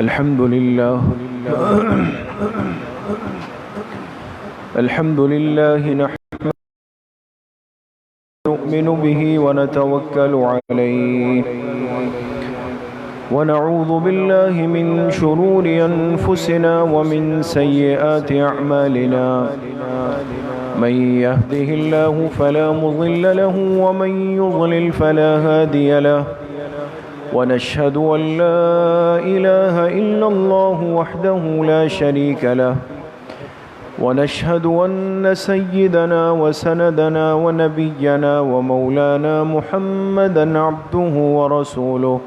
الحمد لله الحمد لله نؤمن به ونتوكل عليه ونعوذ بالله من شرور أنفسنا ومن سيئات أعمالنا من يهده الله فلا مضل له ومن يضلل فلا هادي له ونشهد أن لا إله إلا الله وحده لا شريك له ونشهد أن سيدنا وسندنا ونبينا ومولانا محمدا عبده ورسوله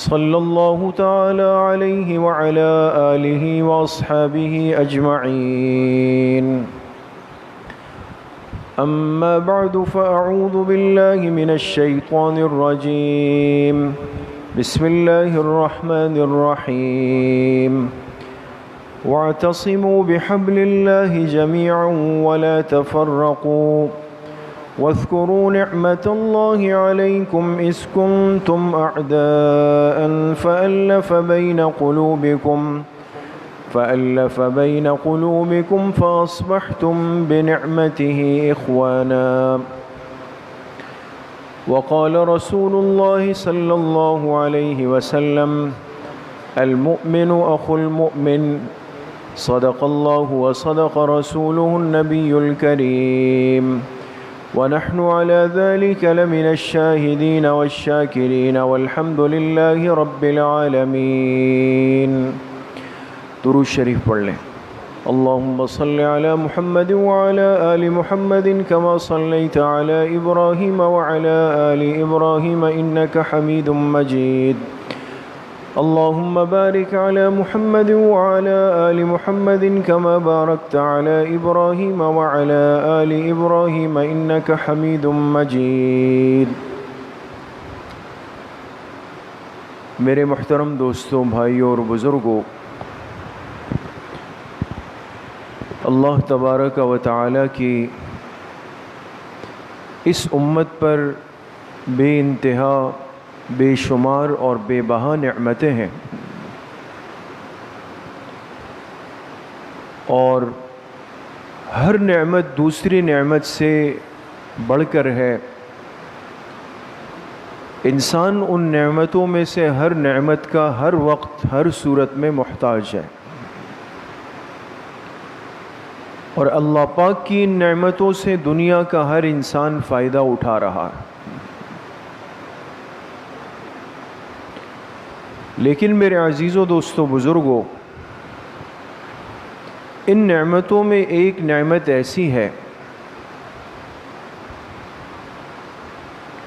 صلى الله تعالى عليه وعلى آله وأصحابه أجمعين أما بعد فأعوذ بالله من الشيطان الرجيم بسم الله الرحمن الرحيم واعتصموا بحبل الله جميعا ولا تفرقوا واذكروا نعمة الله عليكم إذ كنتم أعداء فألف بين قلوبكم فأصبحتم بنعمته إخوانا وقال رسول الله صلى الله عليه وسلم المؤمن أخو المؤمن صدق الله وصدق رسوله النبي الكريم ونحن على ذلك لمن الشاهدين والشاكرين والحمد لله رب العالمين. درود شریف پڑھ لیں. اللهم صل على محمد وعلى آل محمد كما صليت على إبراهيم وعلى آل إبراهيم إنك حميد مجيد. اللهم بارك على محمد وعلى آل محمد كما باركت على إبراهيم وعلى آل إبراهيم إنك حميد مجيد. میرے محترم دوستوں، بھائیوں اور بزرگوں، اللہ تبارک و تعالی کی اس امت پر بے انتہا، بے شمار اور بے بہا نعمتیں ہیں، اور ہر نعمت دوسری نعمت سے بڑھ کر ہے. انسان ان نعمتوں میں سے ہر نعمت کا ہر وقت ہر صورت میں محتاج ہے، اور اللہ پاک کی ان نعمتوں سے دنیا کا ہر انسان فائدہ اٹھا رہا ہے. لیکن میرے عزیزوں، دوستوں، بزرگوں، ان نعمتوں میں ایک نعمت ایسی ہے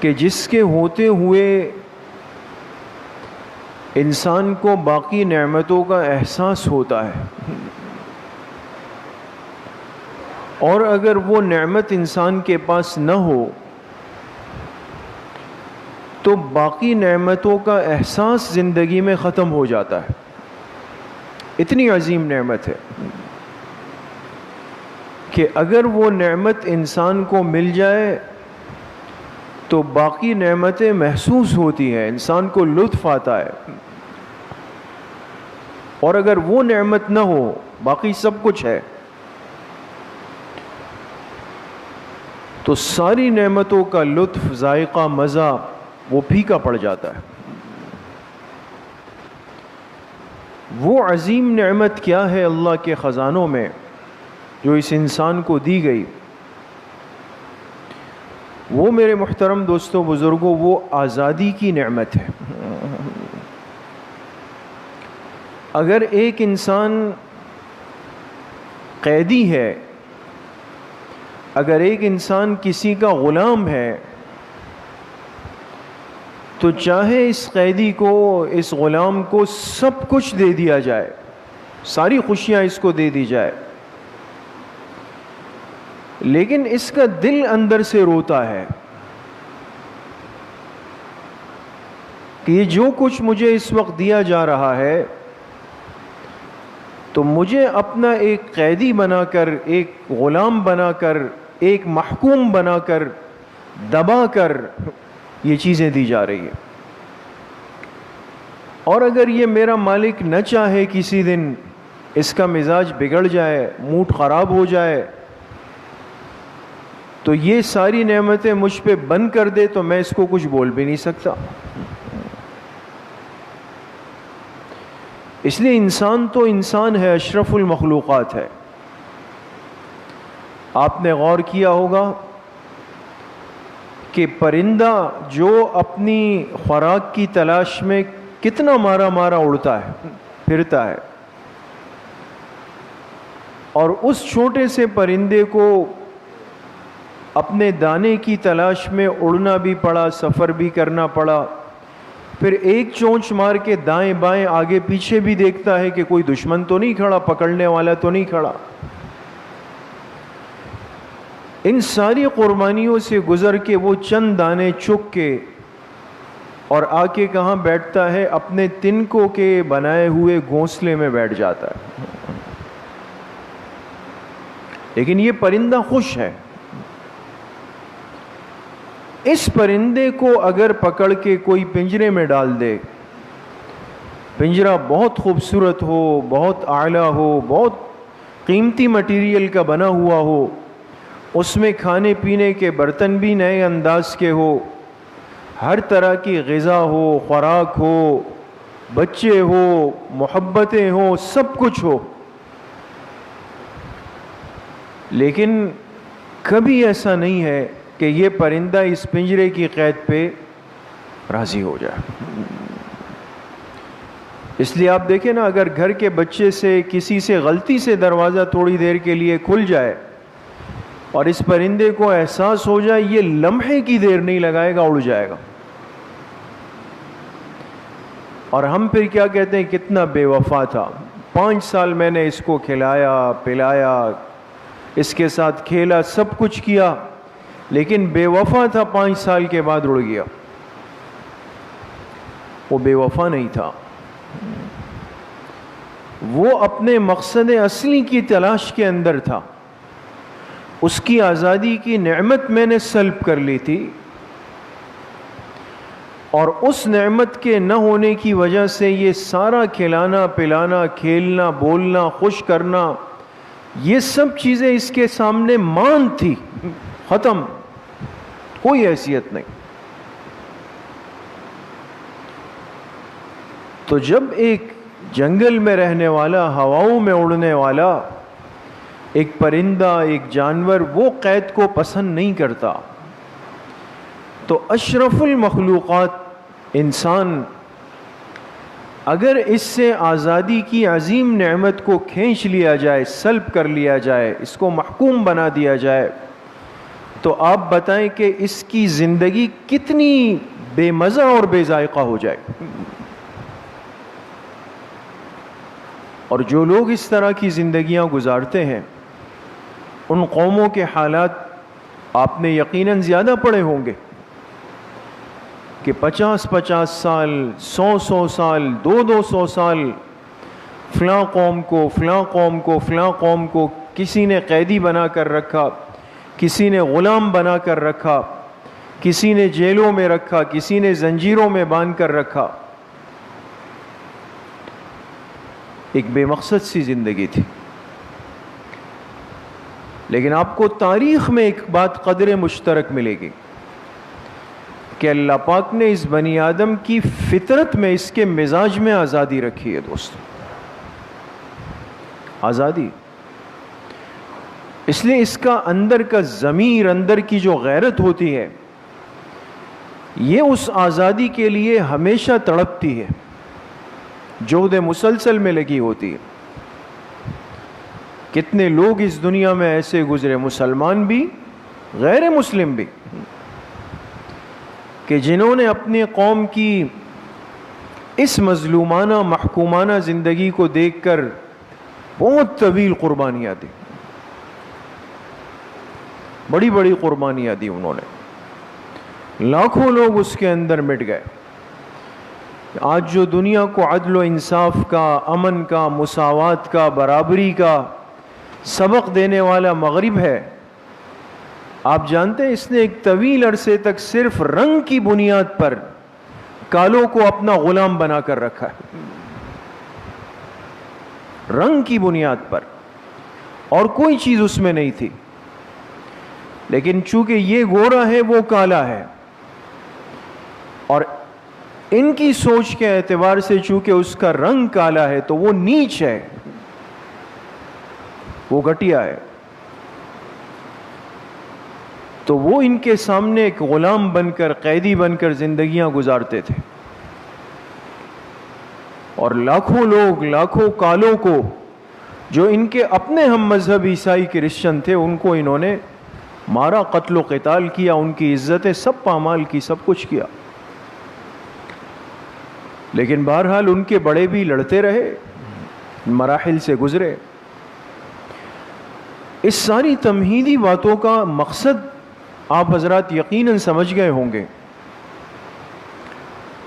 کہ جس کے ہوتے ہوئے انسان کو باقی نعمتوں کا احساس ہوتا ہے، اور اگر وہ نعمت انسان کے پاس نہ ہو تو باقی نعمتوں کا احساس زندگی میں ختم ہو جاتا ہے. اتنی عظیم نعمت ہے کہ اگر وہ نعمت انسان کو مل جائے تو باقی نعمتیں محسوس ہوتی ہیں، انسان کو لطف آتا ہے، اور اگر وہ نعمت نہ ہو، باقی سب کچھ ہے، تو ساری نعمتوں کا لطف، ذائقہ، مزہ وہ پھیکا پڑ جاتا ہے. وہ عظیم نعمت کیا ہے اللہ کے خزانوں میں جو اس انسان کو دی گئی؟ وہ میرے محترم دوستوں، بزرگوں، وہ آزادی کی نعمت ہے. اگر ایک انسان قیدی ہے، اگر ایک انسان کسی کا غلام ہے، تو چاہے اس قیدی کو، اس غلام کو سب کچھ دے دیا جائے، ساری خوشیاں اس کو دے دی جائے، لیکن اس کا دل اندر سے روتا ہے کہ یہ جو کچھ مجھے اس وقت دیا جا رہا ہے تو مجھے اپنا ایک قیدی بنا کر، ایک غلام بنا کر، ایک محکوم بنا کر، دبا کر یہ چیزیں دی جا رہی ہیں. اور اگر یہ میرا مالک نہ چاہے کسی دن اس کا مزاج بگڑ جائے، موڈ خراب ہو جائے، تو یہ ساری نعمتیں مجھ پہ بند کر دے تو میں اس کو کچھ بول بھی نہیں سکتا۔ اس لیے انسان تو انسان ہے، اشرف المخلوقات ہے۔ آپ نے غور کیا ہوگا کہ پرندہ جو اپنی خوراک کی تلاش میں کتنا مارا مارا اڑتا ہے، پھرتا ہے، اور اس چھوٹے سے پرندے کو اپنے دانے کی تلاش میں اڑنا بھی پڑا، سفر بھی کرنا پڑا، پھر ایک چونچ مار کے دائیں بائیں آگے پیچھے بھی دیکھتا ہے کہ کوئی دشمن تو نہیں کھڑا، پکڑنے والا تو نہیں کھڑا۔ ان ساری قربانیوں سے گزر کے وہ چند دانے چک کے اور آ کے کہاں بیٹھتا ہے؟ اپنے تنکوں کے بنائے ہوئے گھونسلے میں بیٹھ جاتا ہے۔ لیکن یہ پرندہ خوش ہے۔ اس پرندے کو اگر پکڑ کے کوئی پنجرے میں ڈال دے، پنجرہ بہت خوبصورت ہو، بہت اعلیٰ ہو، بہت قیمتی مٹیریل کا بنا ہوا ہو، اس میں کھانے پینے کے برتن بھی نئے انداز کے ہو، ہر طرح کی غذا ہو، خوراک ہو، بچے ہو، محبتیں ہو، سب کچھ ہو، لیکن کبھی ایسا نہیں ہے کہ یہ پرندہ اس پنجرے کی قید پہ راضی ہو جائے۔ اس لیے آپ دیکھیں نا، اگر گھر کے بچے سے کسی سے غلطی سے دروازہ تھوڑی دیر کے لیے کھل جائے اور اس پرندے کو احساس ہو جائے، یہ لمحے کی دیر نہیں لگائے گا، اڑ جائے گا۔ اور ہم پھر کیا کہتے ہیں؟ کتنا بے وفا تھا، 5 سال میں نے اس کو کھلایا پلایا، اس کے ساتھ کھیلا، سب کچھ کیا، لیکن بے وفا تھا، 5 سال کے بعد اڑ گیا۔ وہ بے وفا نہیں تھا، وہ اپنے مقصد اصلی کی تلاش کے اندر تھا۔ اس کی آزادی کی نعمت میں نے سلب کر لی تھی، اور اس نعمت کے نہ ہونے کی وجہ سے یہ سارا کھلانا پلانا، کھیلنا بولنا، خوش کرنا، یہ سب چیزیں اس کے سامنے مان تھی، ختم، کوئی حیثیت نہیں۔ تو جب ایک جنگل میں رہنے والا، ہواؤں میں اڑنے والا ایک پرندہ، ایک جانور، وہ قید کو پسند نہیں کرتا، تو اشرف المخلوقات انسان اگر اس سے آزادی کی عظیم نعمت کو کھینچ لیا جائے، سلب کر لیا جائے، اس کو محکوم بنا دیا جائے، تو آپ بتائیں کہ اس کی زندگی کتنی بے مزہ اور بے ذائقہ ہو جائے۔ اور جو لوگ اس طرح کی زندگیاں گزارتے ہیں، ان قوموں کے حالات آپ نے یقیناً زیادہ پڑھے ہوں گے کہ 50 سال، 100 سال، 200 سال فلاں قوم کو، فلاں قوم کو، فلاں قوم کو کسی نے قیدی بنا کر رکھا، کسی نے غلام بنا کر رکھا، کسی نے جیلوں میں رکھا، کسی نے زنجیروں میں باندھ کر رکھا۔ ایک بے مقصد سی زندگی تھی۔ لیکن آپ کو تاریخ میں ایک بات قدر مشترک ملے گی کہ اللہ پاک نے اس بنی آدم کی فطرت میں، اس کے مزاج میں آزادی رکھی ہے دوستو، آزادی۔ اس لیے اس کا اندر کا ضمیر، اندر کی جو غیرت ہوتی ہے، یہ اس آزادی کے لیے ہمیشہ تڑپتی ہے، جہد مسلسل میں لگی ہوتی ہے۔ کتنے لوگ اس دنیا میں ایسے گزرے، مسلمان بھی، غیر مسلم بھی، کہ جنہوں نے اپنی قوم کی اس مظلومانہ محکومانہ زندگی کو دیکھ کر بہت طویل قربانیاں دی، بڑی بڑی قربانیاں دی انہوں نے، لاکھوں لوگ اس کے اندر مٹ گئے۔ آج جو دنیا کو عدل و انصاف کا، امن کا، مساوات کا، برابری کا سبق دینے والا مغرب ہے، آپ جانتے ہیں اس نے ایک طویل عرصے تک صرف رنگ کی بنیاد پر کالوں کو اپنا غلام بنا کر رکھا ہے، رنگ کی بنیاد پر، اور کوئی چیز اس میں نہیں تھی، لیکن چونکہ یہ گورا ہے وہ کالا ہے، اور ان کی سوچ کے اعتبار سے چونکہ اس کا رنگ کالا ہے تو وہ نیچ ہے، وہ گھٹیا ہے، تو وہ ان کے سامنے ایک غلام بن کر، قیدی بن کر زندگیاں گزارتے تھے، اور لاکھوں لوگ، لاکھوں کالوں کو جو ان کے اپنے ہم مذہب عیسائی کرسچن تھے، ان کو انہوں نے مارا، قتل و قتال کیا، ان کی عزتیں سب پامال کی، سب کچھ کیا، لیکن بہرحال ان کے بڑے بھی لڑتے رہے، مراحل سے گزرے۔ اس ساری تمہیدی باتوں کا مقصد آپ حضرات یقیناً سمجھ گئے ہوں گے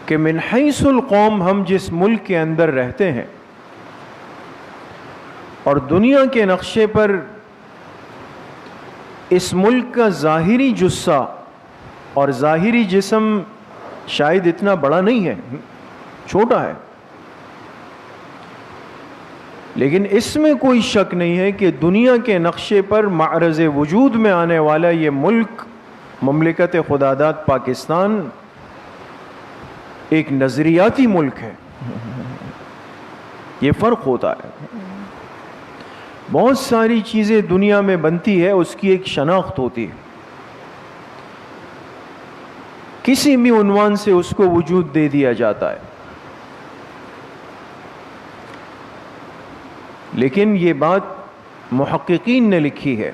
کہ من حیث القوم، ہم جس ملک کے اندر رہتے ہیں اور دنیا کے نقشے پر اس ملک کا ظاہری جثہ اور ظاہری جسم شاید اتنا بڑا نہیں ہے، چھوٹا ہے، لیکن اس میں کوئی شک نہیں ہے کہ دنیا کے نقشے پر معرض وجود میں آنے والا یہ ملک، مملکت خداداد پاکستان، ایک نظریاتی ملک ہے۔ یہ فرق ہوتا ہے، بہت ساری چیزیں دنیا میں بنتی ہے، اس کی ایک شناخت ہوتی ہے، کسی بھی عنوان سے اس کو وجود دے دیا جاتا ہے، لیکن یہ بات محققین نے لکھی ہے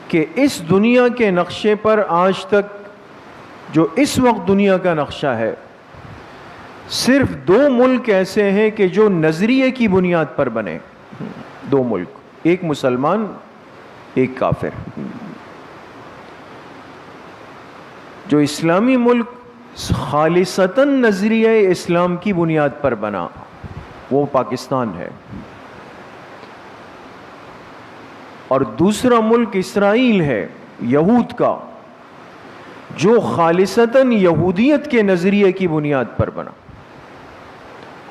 کہ اس دنیا کے نقشے پر آج تک جو اس وقت دنیا کا نقشہ ہے، صرف 2 ملک ایسے ہیں کہ جو نظریے کی بنیاد پر بنے، 2 ملک، ایک مسلمان، ایک کافر۔ جو اسلامی ملک خالصتاً نظریہ اسلام کی بنیاد پر بنا، وہ پاکستان ہے، اور دوسرا ملک اسرائیل ہے، یہود کا، جو خالصتاً یہودیت کے نظریے کی بنیاد پر بنا،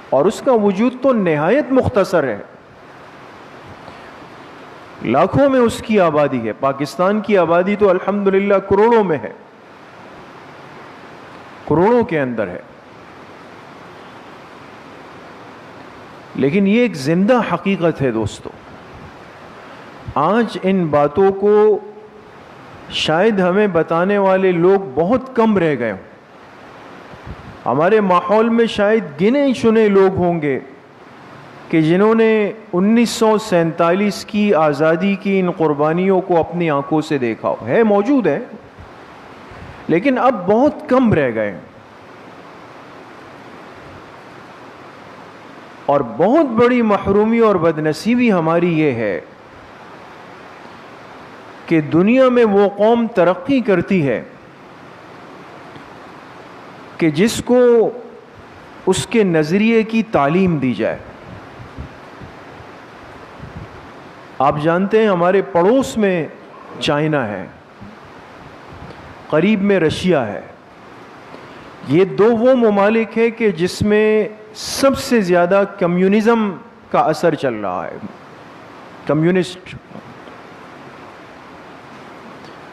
اور اس کا وجود تو نہایت مختصر ہے، لاکھوں میں اس کی آبادی ہے۔ پاکستان کی آبادی تو الحمدللہ کروڑوں میں ہے، کروڑوں کے اندر ہے، لیکن یہ ایک زندہ حقیقت ہے دوستو۔ آج ان باتوں کو شاید ہمیں بتانے والے لوگ بہت کم رہ گئے ہوں، ہمارے ماحول میں شاید گنے چنے لوگ ہوں گے کہ جنہوں نے 1947 کی آزادی کی ان قربانیوں کو اپنی آنکھوں سے دیکھا ہو، ہے، موجود ہے، لیکن اب بہت کم رہ گئے، اور بہت بڑی محرومی اور بدنصیبی ہماری یہ ہے کہ دنیا میں وہ قوم ترقی کرتی ہے کہ جس کو اس کے نظریے کی تعلیم دی جائے۔ آپ جانتے ہیں ہمارے پڑوس میں چائنا ہے، قریب میں رشیا ہے، یہ 2 وہ ممالک ہیں کہ جس میں سب سے زیادہ کمیونزم کا اثر چل رہا ہے، کمیونسٹ،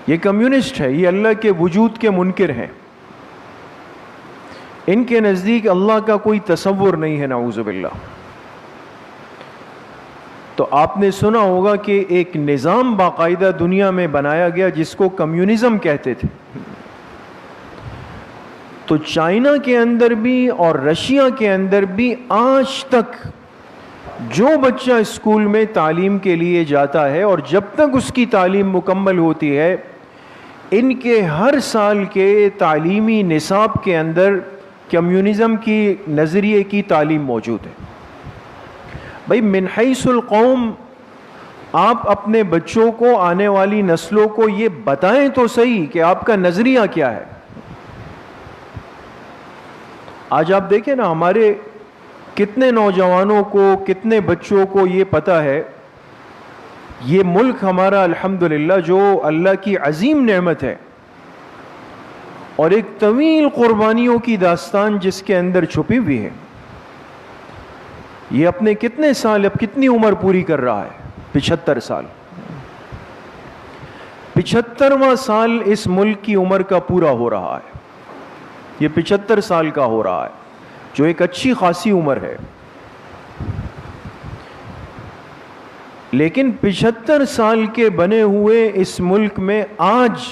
یہ کمیونسٹ ہے، یہ اللہ کے وجود کے منکر ہیں، ان کے نزدیک اللہ کا کوئی تصور نہیں ہے، نعوذ باللہ۔ تو آپ نے سنا ہوگا کہ ایک نظام باقاعدہ دنیا میں بنایا گیا جس کو کمیونزم کہتے تھے، تو چائنا کے اندر بھی اور رشیا کے اندر بھی آج تک جو بچہ اسکول میں تعلیم کے لیے جاتا ہے اور جب تک اس کی تعلیم مکمل ہوتی ہے، ان کے ہر سال کے تعلیمی نصاب کے اندر کمیونزم کی نظریے کی تعلیم موجود ہے۔ بھئی من حیث القوم، آپ اپنے بچوں کو، آنے والی نسلوں کو یہ بتائیں تو صحیح کہ آپ کا نظریہ کیا ہے۔ آج آپ دیکھیں نا، ہمارے کتنے نوجوانوں کو، کتنے بچوں کو یہ پتہ ہے، یہ ملک ہمارا الحمدللہ جو اللہ کی عظیم نعمت ہے، اور ایک طویل قربانیوں کی داستان جس کے اندر چھپی ہوئی ہے. یہ اپنے کتنے سال، اب کتنی عمر پوری کر رہا ہے؟ 75 سال. 75واں سال اس ملک کی عمر کا پورا ہو رہا ہے. یہ 75 سال کا ہو رہا ہے، جو ایک اچھی خاصی عمر ہے. لیکن 75 سال کے بنے ہوئے اس ملک میں آج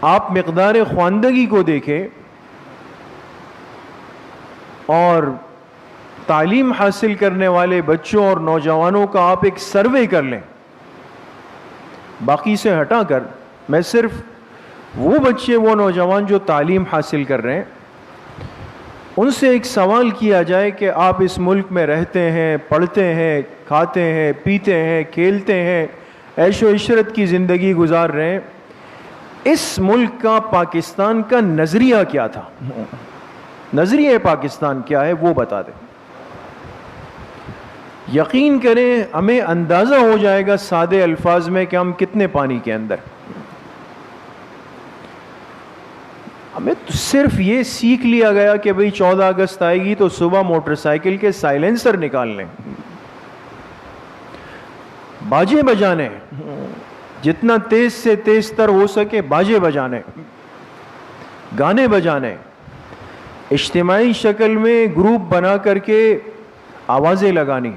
آپ مقدار خواندگی کو دیکھیں اور تعلیم حاصل کرنے والے بچوں اور نوجوانوں کا آپ ایک سروے کر لیں، باقی سے ہٹا کر. میں صرف وہ بچے، وہ نوجوان جو تعلیم حاصل کر رہے ہیں، ان سے ایک سوال کیا جائے کہ آپ اس ملک میں رہتے ہیں، پڑھتے ہیں، کھاتے ہیں، پیتے ہیں، کھیلتے ہیں، عیش و عشرت کی زندگی گزار رہے ہیں، اس ملک کا، پاکستان کا نظریہ کیا تھا؟ نظریہ پاکستان کیا ہے وہ بتا دیں. یقین کریں ہمیں اندازہ ہو جائے گا سادے الفاظ میں کہ ہم کتنے پانی کے اندر. ہمیں صرف یہ سیکھ لیا گیا کہ بھئی 14 اگست آئے گی تو صبح موٹر سائیکل کے سائلنسر نکال لیں، باجے بجانے، جتنا تیز سے تیز تر ہو سکے باجے بجانے، گانے بجانے، اجتماعی شکل میں گروپ بنا کر کے آوازیں لگانی.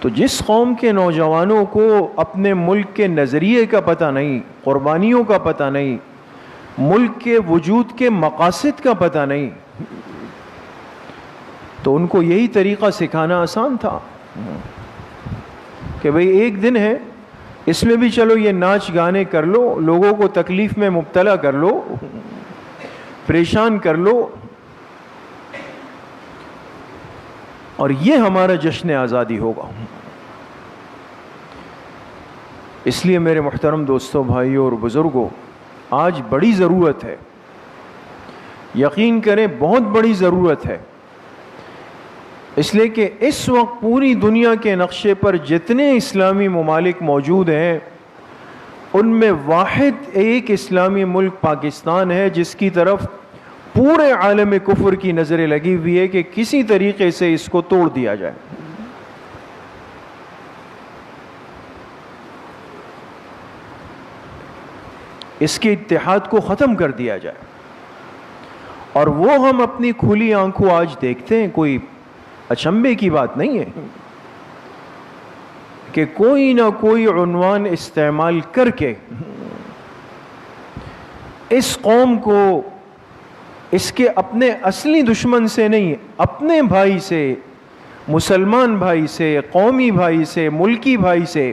تو جس قوم کے نوجوانوں کو اپنے ملک کے نظریے کا پتہ نہیں، قربانیوں کا پتہ نہیں، ملک کے وجود کے مقاصد کا پتہ نہیں، تو ان کو یہی طریقہ سکھانا آسان تھا کہ بھئی ایک دن ہے، اس میں بھی چلو یہ ناچ گانے کر لو، لوگوں کو تکلیف میں مبتلا کر لو، پریشان کر لو، اور یہ ہمارا جشن آزادی ہوگا. اس لیے میرے محترم دوستوں، بھائیوں اور بزرگوں، آج بڑی ضرورت ہے، یقین کریں بہت بڑی ضرورت ہے، اس لیے کہ اس وقت پوری دنیا کے نقشے پر جتنے اسلامی ممالک موجود ہیں ان میں واحد ایک اسلامی ملک پاکستان ہے جس کی طرف پورے عالم کفر کی نظریں لگی ہوئی ہے کہ کسی طریقے سے اس کو توڑ دیا جائے. اس کے اتحاد کو ختم کر دیا جائے. اور وہ ہم اپنی کھلی آنکھوں آج دیکھتے ہیں، کوئی اچنبے کی بات نہیں ہے کہ کوئی نہ کوئی عنوان استعمال کر کے اس قوم کو اس کے اپنے اصلی دشمن سے نہیں، اپنے بھائی سے، مسلمان بھائی سے، قومی بھائی سے، ملکی بھائی سے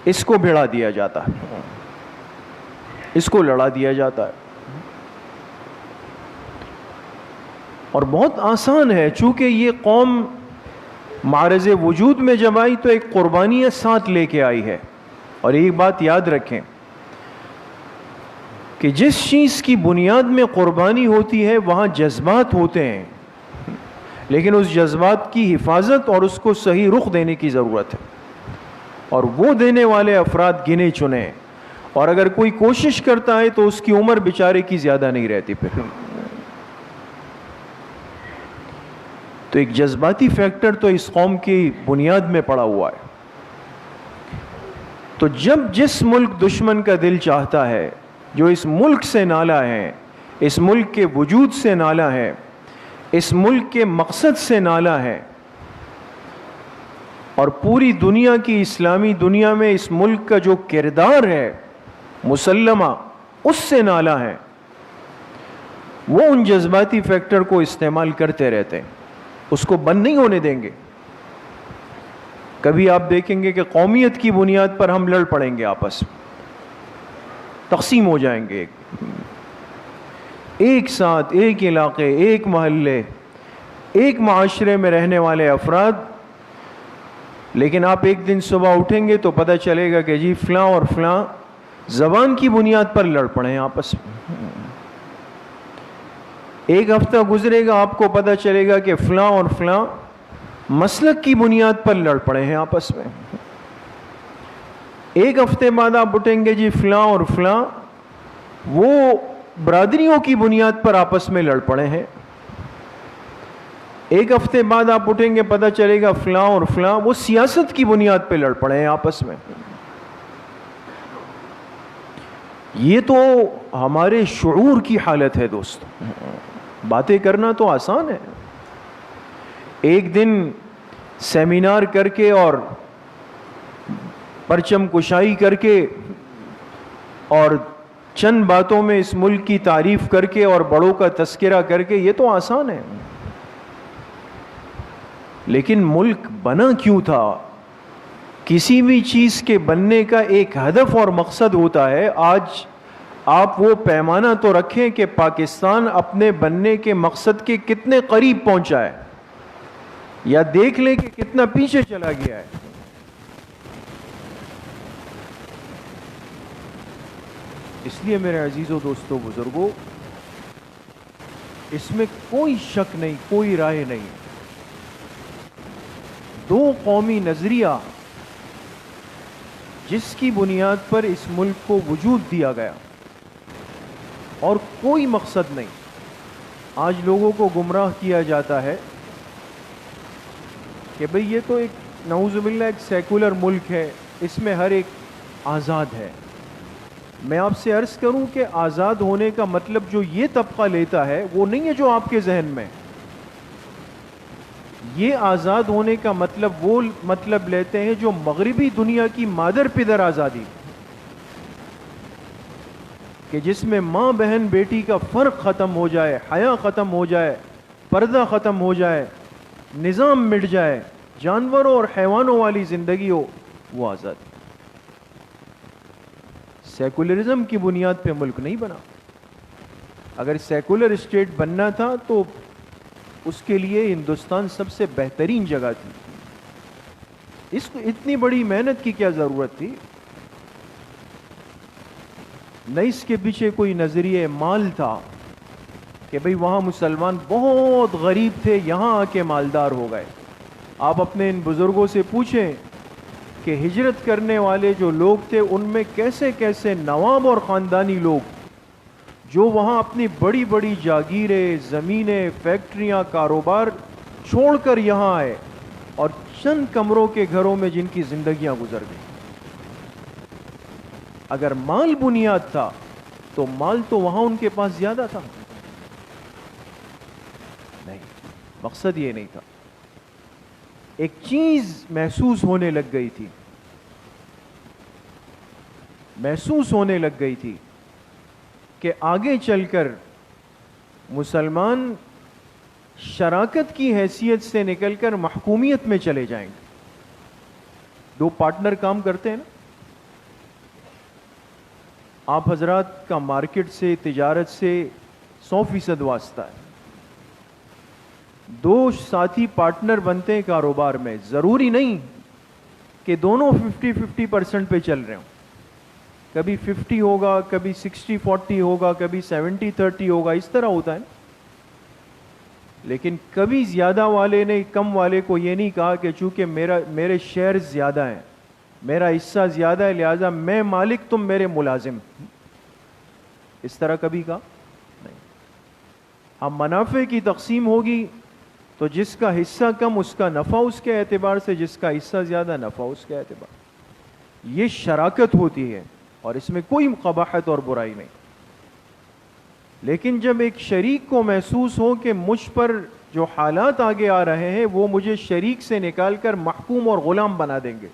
اس کو بھڑا دیا جاتا ہے، اس کو لڑا دیا جاتا ہے. اور بہت آسان ہے، چونکہ یہ قوم معرض وجود میں جب آئی تو ایک قربانیاں ساتھ لے کے آئی ہے. اور ایک بات یاد رکھیں کہ جس چیز کی بنیاد میں قربانی ہوتی ہے وہاں جذبات ہوتے ہیں، لیکن اس جذبات کی حفاظت اور اس کو صحیح رخ دینے کی ضرورت ہے، اور وہ دینے والے افراد گنے چنے. اور اگر کوئی کوشش کرتا ہے تو اس کی عمر بیچارے کی زیادہ نہیں رہتی. پھر تو ایک جذباتی فیکٹر تو اس قوم کی بنیاد میں پڑا ہوا ہے. تو جب جس ملک دشمن کا دل چاہتا ہے، جو اس ملک سے نالا ہے، اس ملک کے وجود سے نالا ہے، اس ملک کے مقصد سے نالا ہے، اور پوری دنیا کی اسلامی دنیا میں اس ملک کا جو کردار ہے مسلمہ، اس سے نالا ہے، وہ ان جذباتی فیکٹر کو استعمال کرتے رہتے ہیں، اس کو بند نہیں ہونے دیں گے. کبھی آپ دیکھیں گے کہ قومیت کی بنیاد پر ہم لڑ پڑیں گے، آپس تقسیم ہو جائیں گے، ایک ساتھ ایک علاقے، ایک محلے، ایک معاشرے میں رہنے والے افراد. لیکن آپ ایک دن صبح اٹھیں گے تو پتہ چلے گا کہ جی فلاں اور فلاں زبان کی بنیاد پر لڑ پڑے ہیں آپس میں. ایک ہفتہ گزرے گا آپ کو پتہ چلے گا کہ فلاں اور فلاں مسلک کی بنیاد پر لڑ پڑے ہیں آپس میں. ایک ہفتے بعد آپ اٹھیں گے جی فلاں اور فلاں وہ برادریوں کی بنیاد پر آپس میں لڑ پڑے ہیں. ایک ہفتے بعد آپ اٹھیں گے پتہ چلے گا فلاں اور فلاں وہ سیاست کی بنیاد پہ لڑ پڑے ہیں آپس میں. یہ تو ہمارے شعور کی حالت ہے دوست. باتیں کرنا تو آسان ہے, ایک دن سیمینار کر کے اور پرچم کشائی کر کے اور چند باتوں میں اس ملک کی تعریف کر کے اور بڑوں کا تذکرہ کر کے یہ تو آسان ہے. لیکن ملک بنا کیوں تھا؟ کسی بھی چیز کے بننے کا ایک ہدف اور مقصد ہوتا ہے. آج آپ وہ پیمانہ تو رکھیں کہ پاکستان اپنے بننے کے مقصد کے کتنے قریب پہنچا ہے, یا دیکھ لیں کہ کتنا پیچھے چلا گیا ہے. اس لیے میرے عزیزوں دوستوں بزرگوں, اس میں کوئی شک نہیں, کوئی رائے نہیں. دو قومی نظریہ جس کی بنیاد پر اس ملک کو وجود دیا گیا, اور کوئی مقصد نہیں. آج لوگوں کو گمراہ کیا جاتا ہے کہ بھئی یہ تو ایک نعوذ باللہ ایک سیکولر ملک ہے, اس میں ہر ایک آزاد ہے. میں آپ سے عرض کروں کہ آزاد ہونے کا مطلب جو یہ طبقہ لیتا ہے وہ نہیں ہے جو آپ کے ذہن میں. یہ آزاد ہونے کا مطلب وہ مطلب لیتے ہیں جو مغربی دنیا کی مادر پدر آزادی, کہ جس میں ماں بہن بیٹی کا فرق ختم ہو جائے, حیا ختم ہو جائے, پردہ ختم ہو جائے, نظام مٹ جائے, جانوروں اور حیوانوں والی زندگی ہو, وہ آزادی. سیکولرزم کی بنیاد پہ ملک نہیں بنا. اگر سیکولر اسٹیٹ بننا تھا تو اس کے لیے ہندوستان سب سے بہترین جگہ تھی. اس کو اتنی بڑی محنت کی کیا ضرورت تھی؟ نہ اس کے پیچھے کوئی نظریہ مال تھا کہ بھئی وہاں مسلمان بہت غریب تھے, یہاں آ کے مالدار ہو گئے. آپ اپنے ان بزرگوں سے پوچھیں کہ ہجرت کرنے والے جو لوگ تھے ان میں کیسے کیسے نواب اور خاندانی لوگ جو وہاں اپنی بڑی بڑی جاگیریں, زمینیں, فیکٹریاں, کاروبار چھوڑ کر یہاں آئے, اور چند کمروں کے گھروں میں جن کی زندگیاں گزر گئیں. اگر مال بنیاد تھا تو مال تو وہاں ان کے پاس زیادہ تھا. نہیں, مقصد یہ نہیں تھا. ایک چیز محسوس ہونے لگ گئی تھی, محسوس ہونے لگ گئی تھی کہ آگے چل کر مسلمان شراکت کی حیثیت سے نکل کر محکومیت میں چلے جائیں گے. دو پارٹنر کام کرتے ہیں نا, آپ حضرات کا مارکیٹ سے, تجارت سے 100% واسطہ ہے. دو ساتھی پارٹنر بنتے ہیں کاروبار میں, ضروری نہیں کہ دونوں 50-50% پہ چل رہے ہوں. کبھی 50 ہوگا, کبھی 60-40 ہوگا, کبھی 70-30 ہوگا, اس طرح ہوتا ہے. لیکن کبھی زیادہ والے نے کم والے کو یہ نہیں کہا کہ چونکہ میرے شیئر زیادہ ہیں, میرا حصہ زیادہ ہے, لہذا میں مالک, تم میرے ملازم. اس طرح کبھی کہا نہیں. اب منافع کی تقسیم ہوگی تو جس کا حصہ کم اس کا نفع اس کے اعتبار سے, جس کا حصہ زیادہ نفع اس کے اعتبار. یہ شراکت ہوتی ہے اور اس میں کوئی قباحت اور برائی نہیں. لیکن جب ایک شریک کو محسوس ہو کہ مجھ پر جو حالات آگے آ رہے ہیں وہ مجھے شریک سے نکال کر محکوم اور غلام بنا دیں گے,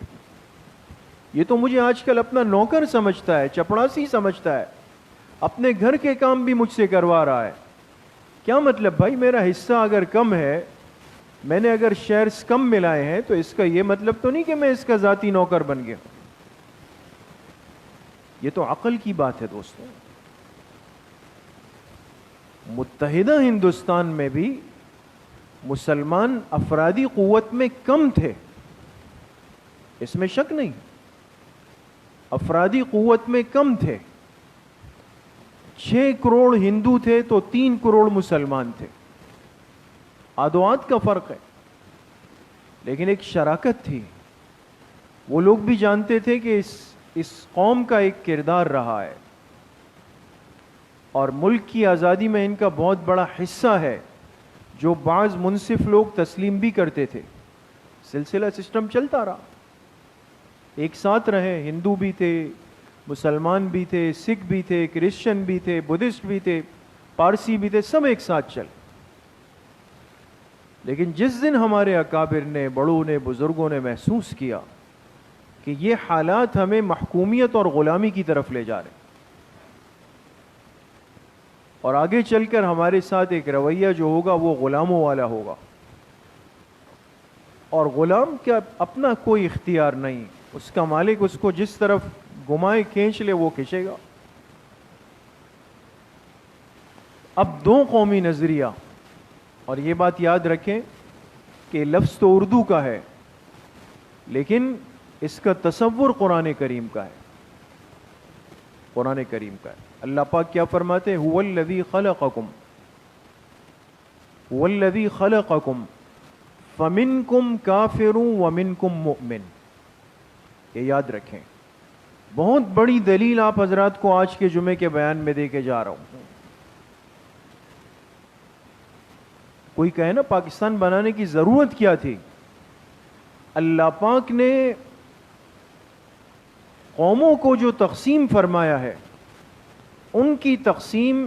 یہ تو مجھے آج کل اپنا نوکر سمجھتا ہے, چپڑاسی سمجھتا ہے, اپنے گھر کے کام بھی مجھ سے کروا رہا ہے. کیا مطلب بھائی, میرا حصہ اگر کم ہے, میں نے اگر شیئرز کم ملائے ہیں تو اس کا یہ مطلب تو نہیں کہ میں اس کا ذاتی نوکر بن گیا. یہ تو عقل کی بات ہے دوستوں. متحدہ ہندوستان میں بھی مسلمان افرادی قوت میں کم تھے, اس میں شک نہیں. افرادی قوت میں کم تھے. 6 کروڑ ہندو تھے تو 3 کروڑ مسلمان تھے. آدوات کا فرق ہے, لیکن ایک شراکت تھی. وہ لوگ بھی جانتے تھے کہ اس قوم کا ایک کردار رہا ہے، اور ملک کی آزادی میں ان کا بہت بڑا حصہ ہے، جو بعض منصف لوگ تسلیم بھی کرتے تھے۔ سلسلہ سسٹم چلتا رہا، ایک ساتھ رہے، ہندو بھی تھے، مسلمان بھی تھے، سکھ بھی تھے، کرسچن بھی تھے، بدھسٹ بھی تھے، پارسی بھی تھے، سب ایک ساتھ چل۔ لیکن جس دن ہمارے اکابر نے، بڑوں نے، بزرگوں نے محسوس کیا کہ یہ حالات ہمیں محکومیت اور غلامی کی طرف لے جا رہے ہیں، اور آگے چل کر ہمارے ساتھ ایک رویہ جو ہوگا وہ غلاموں والا ہوگا، اور غلام کا اپنا کوئی اختیار نہیں، اس کا مالک اس کو جس طرف گھمائے کھینچ لے وہ کھینچے گا۔ اب دو قومی نظریہ، اور یہ بات یاد رکھیں کہ لفظ تو اردو کا ہے لیکن اس کا تصور قرآن کریم کا ہے، قرآن کریم کا ہے۔ اللہ پاک کیا فرماتے ہیں؟ هو الذی خلقکم، هو الذی خلقکم فمنکم کافر ومنکم مؤمن۔ یہ یاد رکھیں، بہت بڑی دلیل آپ حضرات کو آج کے جمعے کے بیان میں دے کے جا رہا ہوں۔ کوئی کہے نا پاکستان بنانے کی ضرورت کیا تھی؟ اللہ پاک نے قوموں کو جو تقسیم فرمایا ہے، ان کی تقسیم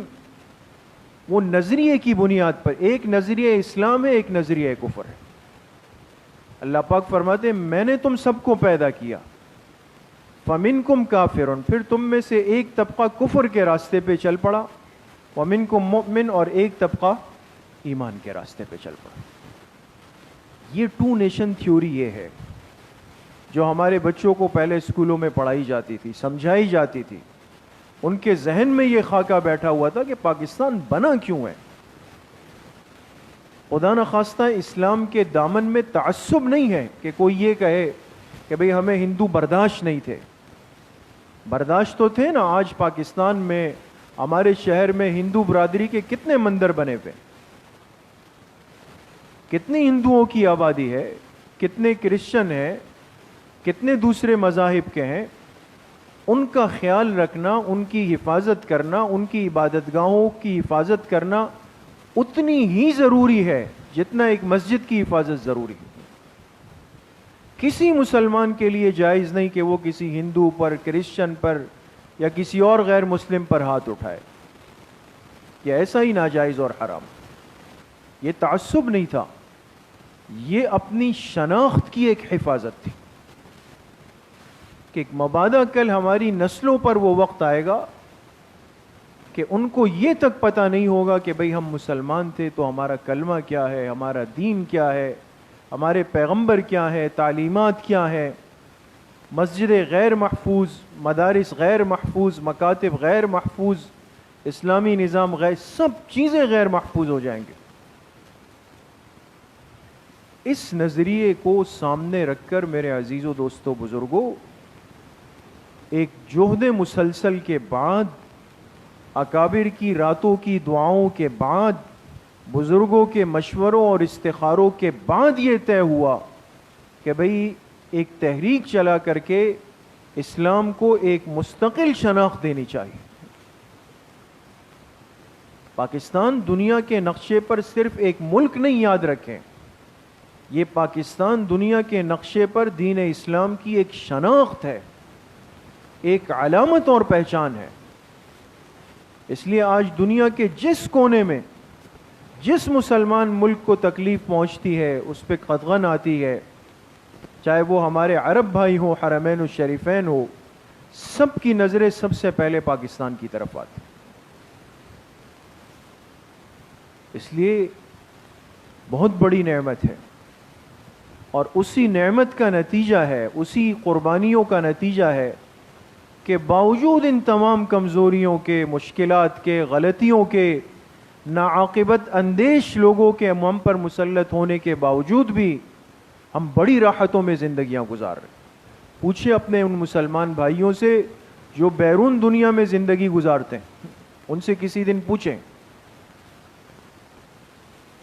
وہ نظریے کی بنیاد پر، ایک نظریہ اسلام ہے، ایک نظریہ کفر ہے۔ اللہ پاک فرماتے ہیں میں نے تم سب کو پیدا کیا، فَمِنْكُمْ كَافِرٌ، پھر تم میں سے ایک طبقہ کفر کے راستے پہ چل پڑا، وَمِنْكُمْ مُؤْمِن، اور ایک طبقہ ایمان کے راستے پہ چل پڑا۔ یہ ٹو نیشن تھیوری یہ ہے جو ہمارے بچوں کو پہلے اسکولوں میں پڑھائی جاتی تھی، سمجھائی جاتی تھی، ان کے ذہن میں یہ خاکہ بیٹھا ہوا تھا کہ پاکستان بنا کیوں ہے۔ خدا نخواستہ اسلام کے دامن میں تعصب نہیں ہے کہ کوئی یہ کہے کہ بھئی ہمیں ہندو برداشت نہیں تھے، برداشت تو تھے نا۔ آج پاکستان میں ہمارے شہر میں ہندو برادری کے کتنے مندر بنے پہ، کتنی ہندوؤں کی آبادی ہے، کتنے کرسچن ہیں، کتنے دوسرے مذاہب کے ہیں۔ ان کا خیال رکھنا، ان کی حفاظت کرنا، ان کی عبادت گاہوں کی حفاظت کرنا اتنی ہی ضروری ہے جتنا ایک مسجد کی حفاظت ضروری ہے۔ کسی مسلمان کے لیے جائز نہیں کہ وہ کسی ہندو پر، کرسچن پر یا کسی اور غیر مسلم پر ہاتھ اٹھائے، یہ ایسا ہی ناجائز اور حرام۔ یہ تعصب نہیں تھا، یہ اپنی شناخت کی ایک حفاظت تھی کہ ایک مبادہ کل ہماری نسلوں پر وہ وقت آئے گا کہ ان کو یہ تک پتہ نہیں ہوگا کہ بھئی ہم مسلمان تھے تو ہمارا کلمہ کیا ہے، ہمارا دین کیا ہے، ہمارے پیغمبر کیا ہے، تعلیمات کیا ہے۔ مسجد غیر محفوظ، مدارس غیر محفوظ، مکاتب غیر محفوظ، اسلامی نظام غیر، سب چیزیں غیر محفوظ ہو جائیں گے۔ اس نظریے کو سامنے رکھ کر میرے عزیزو، دوستو، بزرگوں، ایک جہد مسلسل کے بعد، اکابر کی راتوں کی دعاؤں کے بعد، بزرگوں کے مشوروں اور استخاروں کے بعد یہ طے ہوا کہ بھئی ایک تحریک چلا کر کے اسلام کو ایک مستقل شناخت دینی چاہیے۔ پاکستان دنیا کے نقشے پر صرف ایک ملک نہیں، یاد رکھیں، یہ پاکستان دنیا کے نقشے پر دین اسلام کی ایک شناخت ہے، ایک علامت اور پہچان ہے۔ اس لیے آج دنیا کے جس کونے میں جس مسلمان ملک کو تکلیف پہنچتی ہے، اس پہ قدغن آتی ہے، چاہے وہ ہمارے عرب بھائی ہوں، حرمین الشریفین ہو، سب کی نظریں سب سے پہلے پاکستان کی طرف آتی۔ اس لیے بہت بڑی نعمت ہے، اور اسی نعمت کا نتیجہ ہے، اسی قربانیوں کا نتیجہ ہے کہ باوجود ان تمام کمزوریوں کے، مشکلات کے، غلطیوں کے، ناعاقبت اندیش لوگوں کے ہم پر مسلط ہونے کے باوجود بھی ہم بڑی راحتوں میں زندگیاں گزار رہے ہیں۔ پوچھیں اپنے ان مسلمان بھائیوں سے جو بیرون دنیا میں زندگی گزارتے ہیں، ان سے کسی دن پوچھیں۔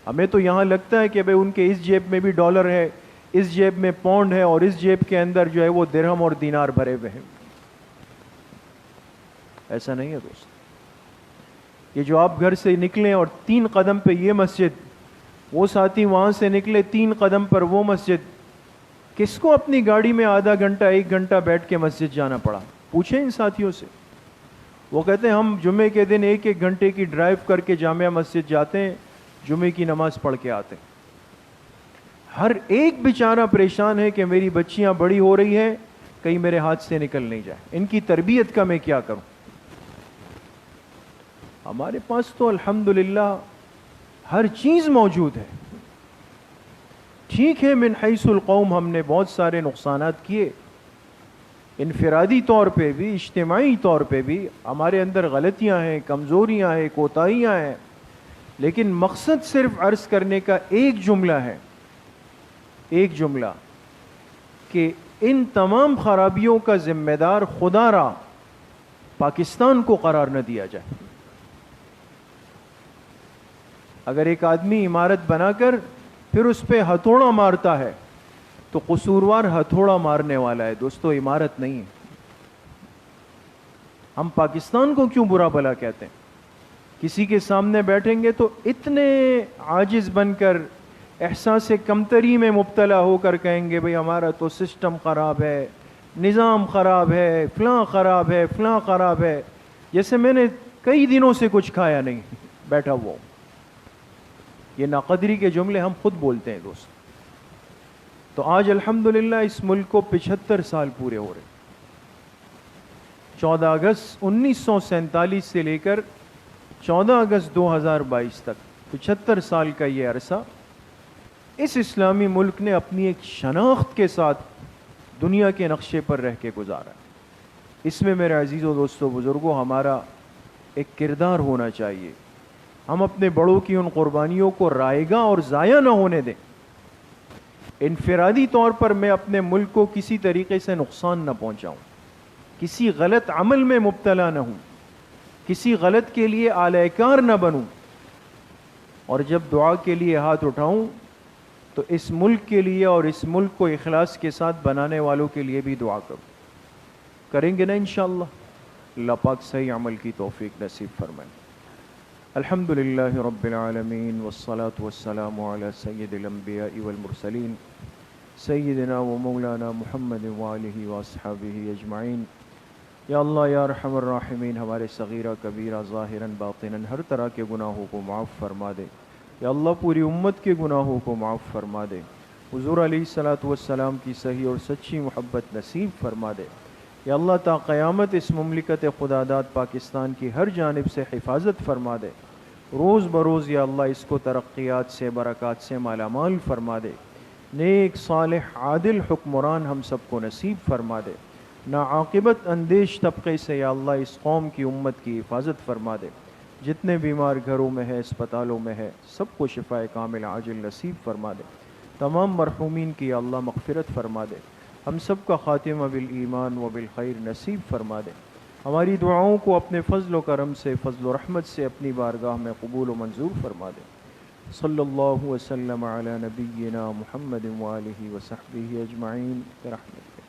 ہمیں تو یہاں لگتا ہے کہ بھئی ان کے اس جیب میں بھی ڈالر ہے، اس جیب میں پاؤنڈ ہے، اور اس جیب کے اندر جو ہے وہ درہم اور دینار بھرے ہوئے ہیں۔ ایسا نہیں ہے دوست. یہ جو آپ گھر سے نکلیں اور 3 قدم پہ یہ مسجد، وہ ساتھی وہاں سے نکلے 3 قدم پر وہ مسجد، کس کو اپنی گاڑی میں آدھا گھنٹہ 1 گھنٹہ بیٹھ کے مسجد جانا پڑا؟ پوچھیں ان ساتھیوں سے. وہ کہتے ہیں ہم جمعے کے دن 1 گھنٹے کی ڈرائیو کر کے جامعہ مسجد جاتے ہیں، جمعے کی نماز پڑھ کے آتے ہیں. ہر ایک بیچارہ پریشان ہے کہ میری بچیاں بڑی ہو رہی ہیں، کہیں میرے ہاتھ سے نکل نہیں جائے، ان کی تربیت کا میں کیا کروں. ہمارے پاس تو الحمدللہ ہر چیز موجود ہے. ٹھیک ہے من حیث القوم ہم نے بہت سارے نقصانات کیے، انفرادی طور پہ بھی اجتماعی طور پہ بھی ہمارے اندر غلطیاں ہیں، کمزوریاں ہیں، کوتاہیاں ہیں، لیکن مقصد صرف عرض کرنے کا ایک جملہ ہے، ایک جملہ، کہ ان تمام خرابیوں کا ذمہ دار خدا را پاکستان کو قرار نہ دیا جائے. اگر ایک آدمی عمارت بنا کر پھر اس پہ ہتھوڑا مارتا ہے تو قصوروار ہتھوڑا مارنے والا ہے دوستو، عمارت نہیں ہے. ہم پاکستان کو کیوں برا بھلا کہتے ہیں؟ کسی کے سامنے بیٹھیں گے تو اتنے عاجز بن کر احساس کمتری میں مبتلا ہو کر کہیں گے بھئی ہمارا تو سسٹم خراب ہے، نظام خراب ہے، فلاں خراب ہے، فلاں خراب ہے، جیسے میں نے کئی دنوں سے کچھ کھایا نہیں بیٹھا ہوا ہوں. یہ ناقدری کے جملے ہم خود بولتے ہیں دوست. تو آج الحمدللہ اس ملک کو 75 سال پورے ہو رہے. 14 اگست 1947 سے لے کر 14 اگست 2022 تک 75 سال کا یہ عرصہ اس اسلامی ملک نے اپنی ایک شناخت کے ساتھ دنیا کے نقشے پر رہ کے گزارا. اس میں میرے عزیزوں دوستوں بزرگوں ہمارا ایک کردار ہونا چاہیے. ہم اپنے بڑوں کی ان قربانیوں کو رائے گاں اور ضائع نہ ہونے دیں. انفرادی طور پر میں اپنے ملک کو کسی طریقے سے نقصان نہ پہنچاؤں، کسی غلط عمل میں مبتلا نہ ہوں، کسی غلط کے لیے آلہ کار نہ بنوں، اور جب دعا کے لیے ہاتھ اٹھاؤں تو اس ملک کے لیے اور اس ملک کو اخلاص کے ساتھ بنانے والوں کے لیے بھی دعا کروں. کریں گے نا انشاءاللہ؟ اللہ پاک صحیح عمل کی توفیق نصیب فرمائے. الحمدللہ رب العالمین والصلاة والسلام علی سید الانبیاء والمرسلین سیدنا و مولانا محمد وآلہ واصحابہ اجمعین. یا اللہ یا ارحم الراحمین ہمارے صغیرہ کبیرہ ظاہراً باطناً ہر طرح کے گناہوں کو معاف فرما دے. یا اللہ پوری امت کے گناہوں کو معاف فرما دے. حضور علیہ الصلاۃ والسلام کی صحیح اور سچی محبت نصیب فرما دے. یا اللہ تا قیامت اس مملکت خداداد پاکستان کی ہر جانب سے حفاظت فرما دے. روز بروز یا اللہ اس کو ترقیات سے برکات سے مالا مال فرما دے. نیک صالح عادل حکمران ہم سب کو نصیب فرما دے. ناعاقبت اندیش طبقے سے یا اللہ اس قوم کی امت کی حفاظت فرما دے. جتنے بیمار گھروں میں ہے، اسپتالوں میں ہے، سب کو شفاء کامل عاجل نصیب فرما دے. تمام مرحومین کی یا اللہ مغفرت فرما دے. ہم سب کا خاتمہ بالایمان و بالخیر نصیب فرما دے. ہماری دعاؤں کو اپنے فضل و کرم سے، فضل و رحمت سے اپنی بارگاہ میں قبول و منظور فرما دے. صلی اللہ وسلم علی نبینا محمد وآلہ وصحبہ اجمعین برحمتک.